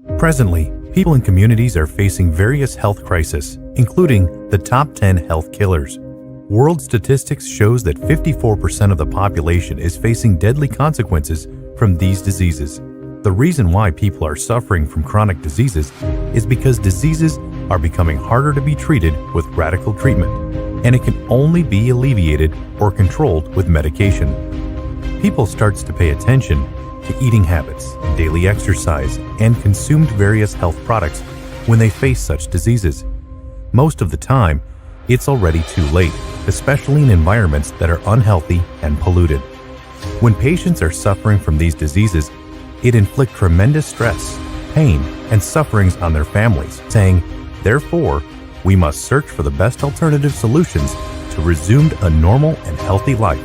Presently, people in communities are facing various health crises, including the top 10 health killers. World statistics shows that 54% of the population is facing deadly consequences from these diseases. The reason why people are suffering from chronic diseases is because diseases are becoming harder to be treated with radical treatment, and it can only be alleviated or controlled with medication. People starts to pay attention to eating habits, daily exercise, and consumed various health products when they face such diseases. Most of the time, it's already too late, especially in environments that are unhealthy and polluted. When patients are suffering from these diseases, it inflicts tremendous stress, pain, and sufferings on their families, saying, therefore, we must search for the best alternative solutions to resume a normal and healthy life.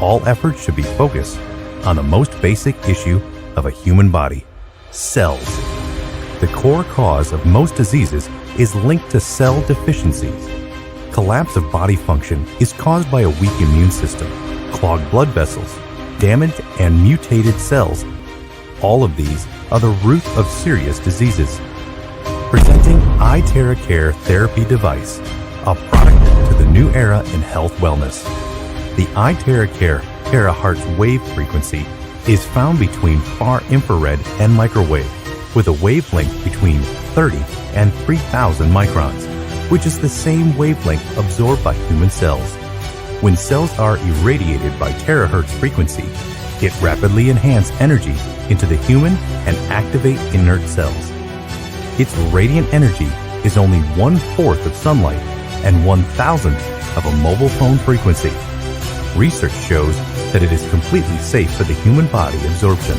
All efforts should be focused on the most basic issue of a human body, cells. The core cause of most diseases is linked to cell deficiencies. Collapse of body function is caused by a weak immune system, clogged blood vessels, damaged and mutated cells. All of these are the root of serious diseases. Presenting IteraCare Therapy Device, a product to the new era in health wellness. The IteraCare Terahertz wave frequency is found between far infrared and microwave, with a wavelength between 30 and 3,000 microns, which is the same wavelength absorbed by human cells. When cells are irradiated by terahertz frequency, it rapidly enhances energy into the human and activate inert cells. Its radiant energy is only 1/4 of sunlight and 1,000th of a mobile phone frequency. Research shows that it is completely safe for the human body absorption.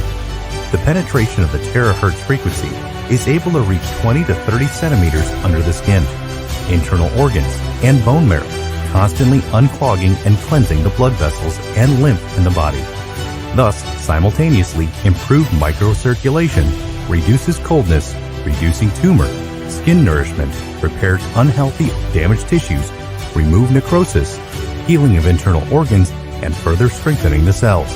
The penetration of the terahertz frequency is able to reach 20 to 30 centimeters under the skin, internal organs, and bone marrow, constantly unclogging and cleansing the blood vessels and lymph in the body. Thus, simultaneously improve microcirculation, reduces coldness, reducing tumor, skin nourishment, repairs unhealthy, damaged tissues, remove necrosis, healing of internal organs, and further strengthening the cells.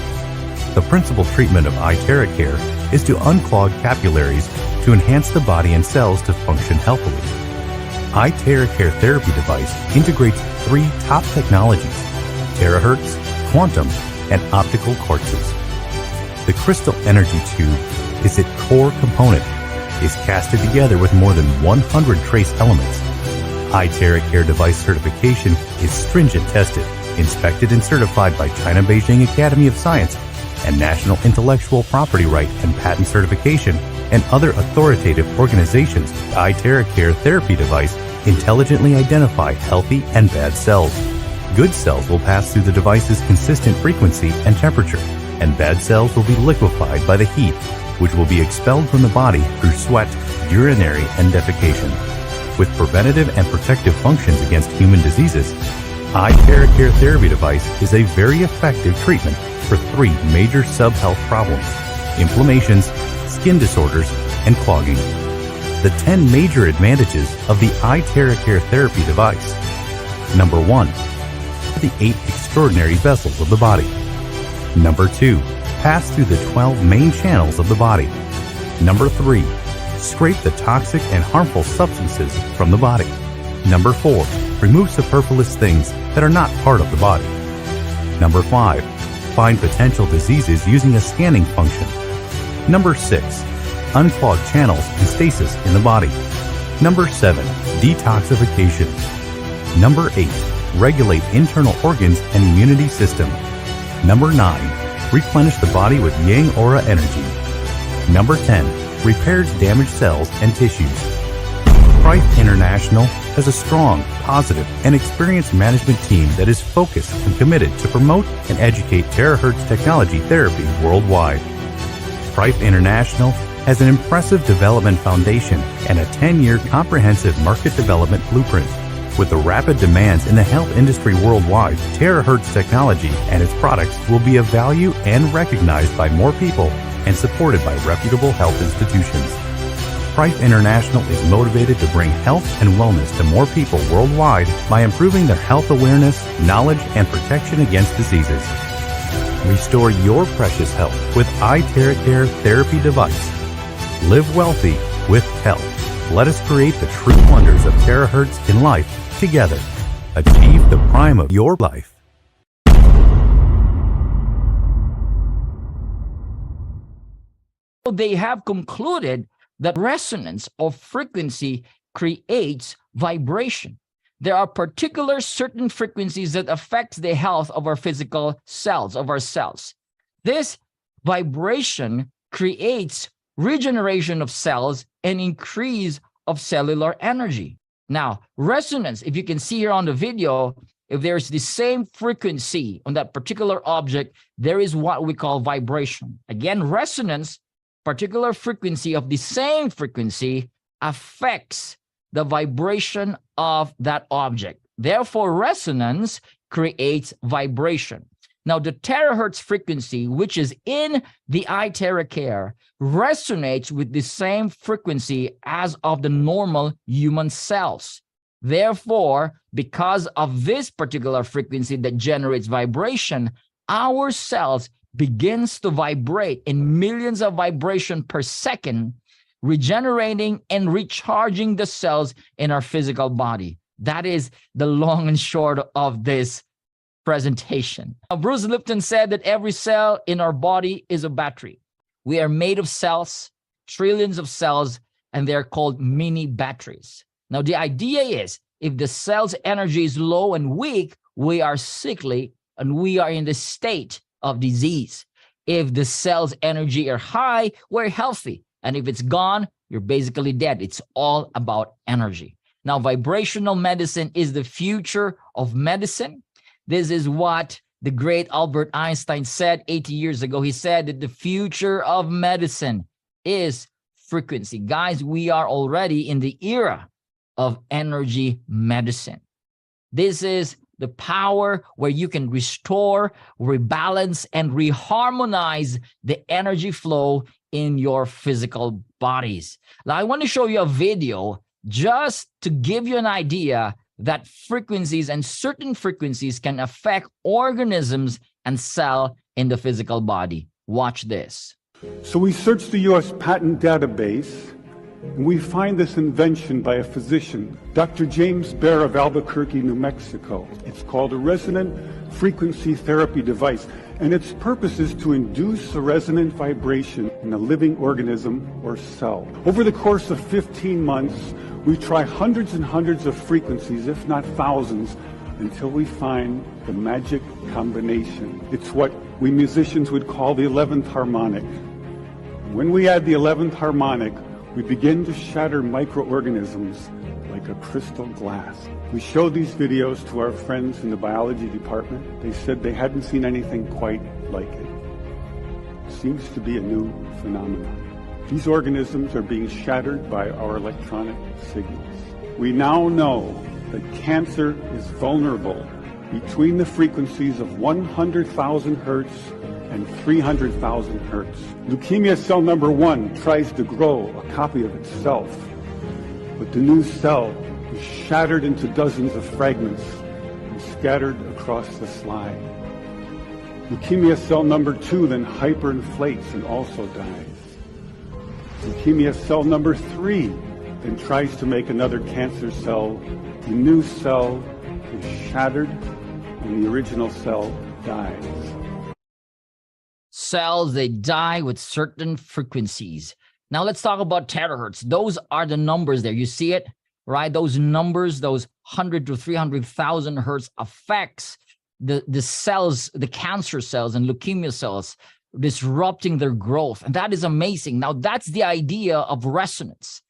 The principal treatment of IteraCare is to unclog capillaries to enhance the body and cells to function healthily. IteraCare Therapy Device integrates 3 top technologies: Terahertz, Quantum, and Optical Quartzes. The crystal energy tube is its core component, is casted together with more than 100 trace elements. IteraCare device certification is stringent tested, inspected and certified by China Beijing Academy of Science and National Intellectual Property Right and Patent Certification and other authoritative organizations. The IteraCare Therapy Device intelligently identify healthy and bad cells. Good cells will pass through the device's consistent frequency and temperature, and bad cells will be liquefied by the heat, which will be expelled from the body through sweat, urinary, and defecation. With preventative and protective functions against human diseases, IteraCare Therapy Device is a very effective treatment for 3 major sub-health problems: inflammations, skin disorders, and clogging. The 10 major advantages of the IteraCare Therapy Device. Number 1. The 8 extraordinary vessels of the body. Number 2. Pass through the 12 main channels of the body. Number 3. Scrape the toxic and harmful substances from the body. Number 4. Remove superfluous things that are not part of the body. Number 5. Find potential diseases using a scanning function. Number 6. Unclog channels and stasis in the body. Number 7. Detoxification. Number 8. Regulate internal organs and immunity system. Number 9. Replenish the body with yang aura energy. Number 10. Repairs damaged cells and tissues. Price International has a strong, positive, and experienced management team that is focused and committed to promote and educate terahertz technology therapy worldwide. Price International has an impressive development foundation and a 10-year comprehensive market development blueprint. With the rapid demands in the health industry worldwide, Terahertz technology and its products will be of value and recognized by more people and supported by reputable health institutions. Price International is motivated to bring health and wellness to more people worldwide by improving their health awareness, knowledge, and protection against diseases. Restore your precious health with IteraCare Therapy Device. Live wealthy, with health. Let us create the true wonders of terahertz in life together. Achieve the prime of your life. They have concluded that resonance of frequency creates vibration. There are particular certain frequencies that affect the health of our physical cells, of our cells. This vibration creates regeneration of cells and increase of cellular energy. Now, resonance, if you can see here on the video, if there's the same frequency on that particular object, there is what we call vibration. Again, resonance, particular frequency of the same frequency affects the vibration of that object. Therefore, resonance creates vibration. Now, the terahertz frequency, which is in the IteraCare, resonates with the same frequency as of the normal human cells. Therefore, because of this particular frequency that generates vibration, our cells begins to vibrate in millions of vibrations per second, regenerating and recharging the cells in our physical body. That is the long and short of this presentation. Now, Bruce Lipton said that every cell in our body is a battery. We are made of cells, trillions of cells, and they're called mini batteries. Now, the idea is if the cell's energy is low and weak, we are sickly and we are in the state of disease. If the cell's energy are high, we're healthy. And if it's gone, you're basically dead. It's all about energy. Now, vibrational medicine is the future of medicine. This is what the great Albert Einstein said 80 years ago. He said that the future of medicine is frequency. Guys, we are already in the era of energy medicine. This is the power where you can restore, rebalance, and reharmonize the energy flow in your physical bodies. Now, I want to show you a video just to give you an idea that frequencies and certain frequencies can affect organisms and cell in the physical body. Watch this. So we searched the U.S. patent database, and we find this invention by a physician, Dr. James Bear of Albuquerque, New Mexico. It's called a resonant frequency therapy device, and its purpose is to induce a resonant vibration in a living organism or cell. Over the course of 15 months, we try hundreds and hundreds of frequencies, if not thousands, until we find the magic combination. It's what we musicians would call the 11th harmonic. When we add the 11th harmonic, we begin to shatter microorganisms like a crystal glass. We showed these videos to our friends in the biology department. They said they hadn't seen anything quite like it. It seems to be a new phenomenon. These organisms are being shattered by our electronic signals. We now know that cancer is vulnerable between the frequencies of 100,000 hertz and 300,000 hertz. Leukemia cell number 1 tries to grow a copy of itself, but the new cell is shattered into dozens of fragments and scattered across the slide. Leukemia cell number 2 then hyperinflates and also dies. Leukemia cell number 3 then tries to make another cancer cell. The new cell is shattered and the original cell dies. Cells, they die with certain frequencies. Now let's talk about terahertz. Those are the numbers there. You see it, right? Those numbers, those 100 to 300,000 hertz affects the cells, the cancer cells and leukemia cells, disrupting their growth. And that is amazing. Now that's the idea of resonance.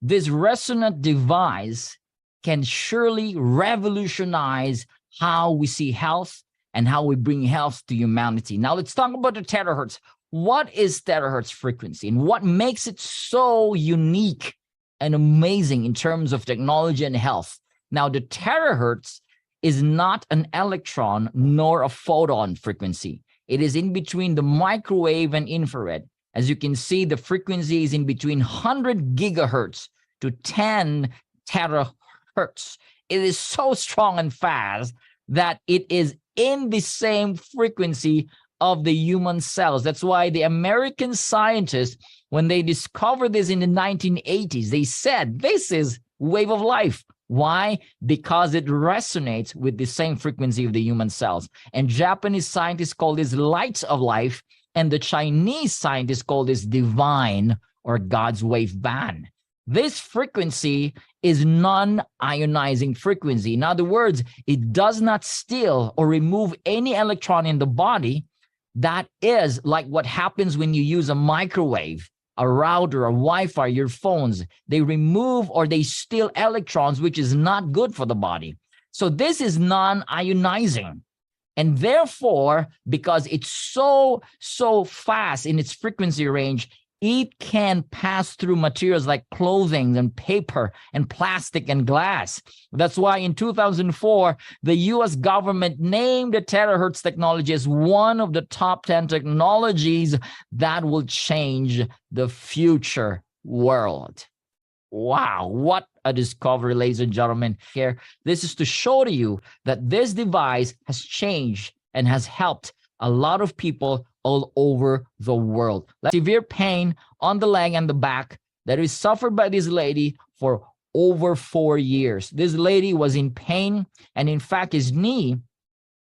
This resonant device can surely revolutionize how we see health and how we bring health to humanity. Now let's talk about the terahertz. What is terahertz frequency and what makes it so unique and amazing in terms of technology and health? Now the terahertz is not an electron nor a photon frequency. It is in between the microwave and infrared. As you can see, the frequency is in between 100 gigahertz to 10 terahertz. It is so strong and fast that it is in the same frequency of the human cells. That's why the American scientists When they discovered this in the 1980s, they said, this is wave of life. Why? Because it resonates with the same frequency of the human cells. And Japanese scientists call this lights of life, and the Chinese scientists call this divine or God's wave band. This frequency is non-ionizing frequency. In other words, it does not steal or remove any electron in the body. That is like what happens when you use a microwave, a router, a Wi-Fi, your phones. They remove or they steal electrons, which is not good for the body. So this is non-ionizing. And therefore, because it's so fast in its frequency range, it can pass through materials like clothing and paper and plastic and glass. That's why in 2004, the US government named the Terahertz technology as one of the top 10 technologies that will change the future world. Wow, what a discovery, ladies and gentlemen. Here, this is to show to you that this device has changed and has helped a lot of people all over the world. Like severe pain on the leg and the back that is suffered by this lady for over 4 years. This lady was in pain, and in fact, his knee,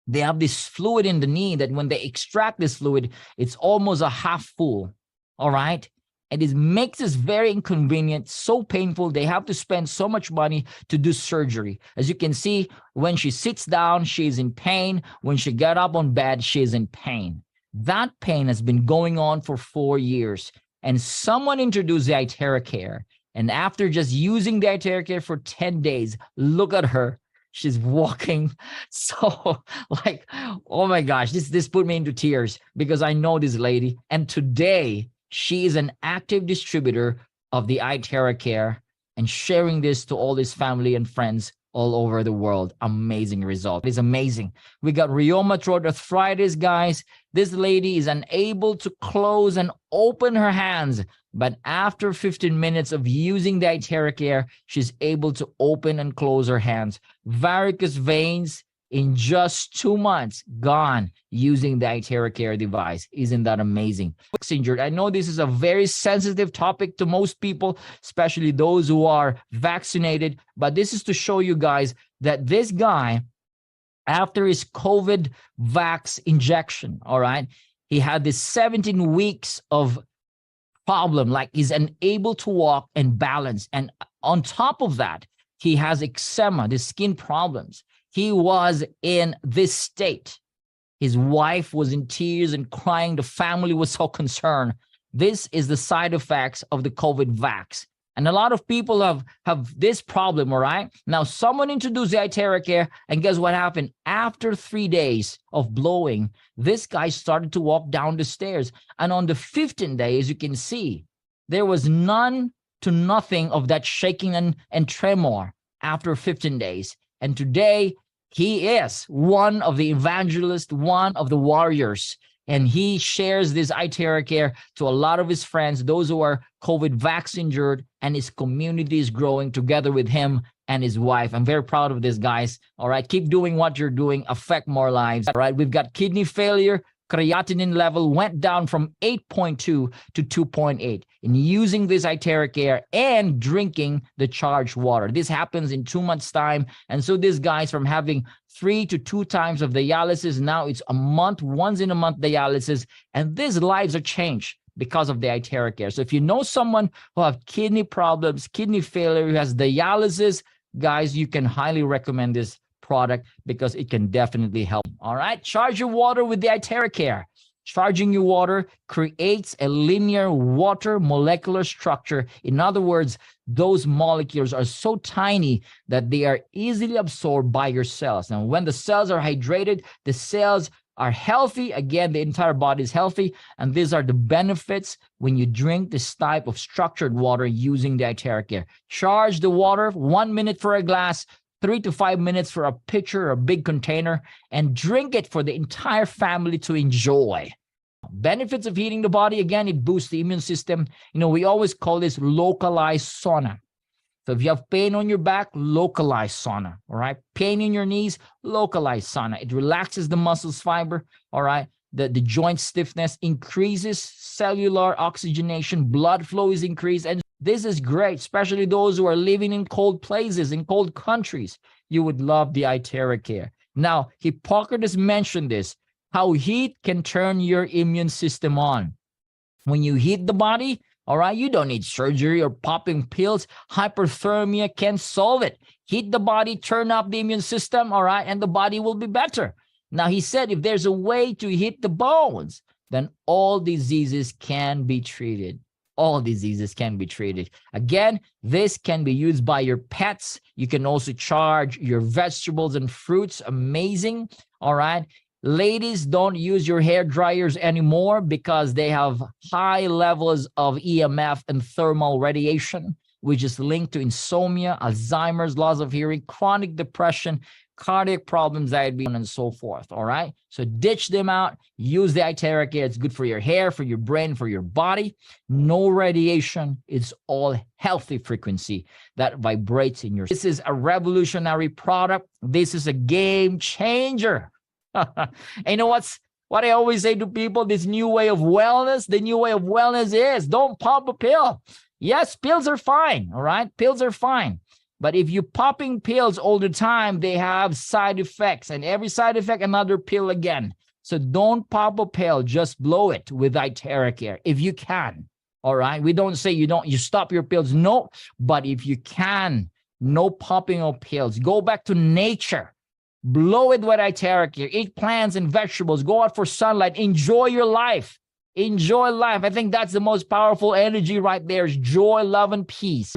they have this fluid in the knee that when they extract this fluid, it's almost a half full, all right? And it makes this very inconvenient, so painful. They have to spend so much money to do surgery. As you can see, when she sits down, she's in pain. When she gets up on bed, she's in pain. That pain has been going on for 4 years. And someone introduced the IteraCare. And after just using the IteraCare for 10 days, look at her. She's walking so like, oh my gosh, this put me into tears because I know this lady. And today, she is an active distributor of the IteraCare and sharing this to all his family and friends all over the world. Amazing result. It's amazing. We got rheumatoid arthritis, guys. This lady is unable to close and open her hands, but after 15 minutes of using the IteraCare, she's able to open and close her hands. Varicose veins in just 2 months, gone using the IteraCare device. Isn't that amazing? Injured. I know this is a very sensitive topic to most people, especially those who are vaccinated, but this is to show you guys that this guy, after his COVID vax injection, all right, he had this 17 weeks of problem, like he's unable to walk and balance. And on top of that, he has eczema, the skin problems. He was in this state. His wife was in tears and crying. The family was so concerned. This is the side effects of the COVID vax. And a lot of people have this problem, all right? Now, someone introduced the IteraCare, and guess what happened? After 3 days of blowing, this guy started to walk down the stairs. And on the 15th day, as you can see, there was none to nothing of that shaking and tremor after 15 days. And today, he is one of the evangelists, one of the warriors, and he shares this IteraCare to a lot of his friends, those who are COVID vax injured, and his community is growing together with him and his wife. I'm very proud of this, guys. All right, keep doing what you're doing, affect more lives. All right, we've got kidney failure. Creatinine level went down from 8.2 to 2.8 in using this IteraCare and drinking the charged water. This happens in 2 months' time. And so this guy's from having 3 to 2 times of dialysis. Now it's a month, once in a month dialysis. And these lives are changed because of the IteraCare. So if you know someone who have kidney problems, kidney failure, who has dialysis, guys, you can highly recommend this product because it can definitely help. All right, charge your water with the IteraCare. Charging your water creates a linear water molecular structure. In other words, those molecules are so tiny that they are easily absorbed by your cells. Now, when the cells are hydrated, the cells are healthy. Again, the entire body is healthy. And these are the benefits when you drink this type of structured water using the IteraCare. Charge the water, 1 minute for a glass, 3 to 5 minutes for a pitcher or a big container, and drink it for the entire family to enjoy. Benefits of heating the body, again, it boosts the immune system. You know, we always call this localized sauna. So if you have pain on your back, localized sauna, all right? Pain in your knees, localized sauna. It relaxes the muscles fiber, all right? the joint stiffness, increases cellular oxygenation, blood flow is increased. And this is great, especially those who are living in cold places, in cold countries. You would love the IteraCare. Now, Hippocrates mentioned this, how heat can turn your immune system on. When you heat the body, all right, you don't need surgery or popping pills. Hyperthermia can solve it. Heat the body, turn up the immune system, all right, and the body will be better. Now, he said if there's a way to heat the bones, then all diseases can be treated. All diseases can be treated. Again, this can be used by your pets. You can also charge your vegetables and fruits. Amazing, all right? Ladies, don't use your hair dryers anymore because they have high levels of EMF and thermal radiation, which is linked to insomnia, Alzheimer's, loss of hearing, chronic depression, cardiac problems, diabetes, and so forth, all right? So ditch them out. Use the IteraCare. It's good for your hair, for your brain, for your body. No radiation. It's all healthy frequency that vibrates in your... This is a revolutionary product. This is a game changer. And you know what I always say to people, this new way of wellness, the new way of wellness is don't pop a pill. Yes, pills are fine, all right? Pills are fine. But if you're popping pills all the time, they have side effects, and every side effect, another pill again. So don't pop a pill, just blow it with IteraCare if you can, all right? We don't say you stop your pills, no, but if you can, no popping of pills. Go back to nature. Blow it with IteraCare. Eat plants and vegetables. Go out for sunlight. Enjoy your life. Enjoy life. I think that's the most powerful energy right there is joy, love, and peace.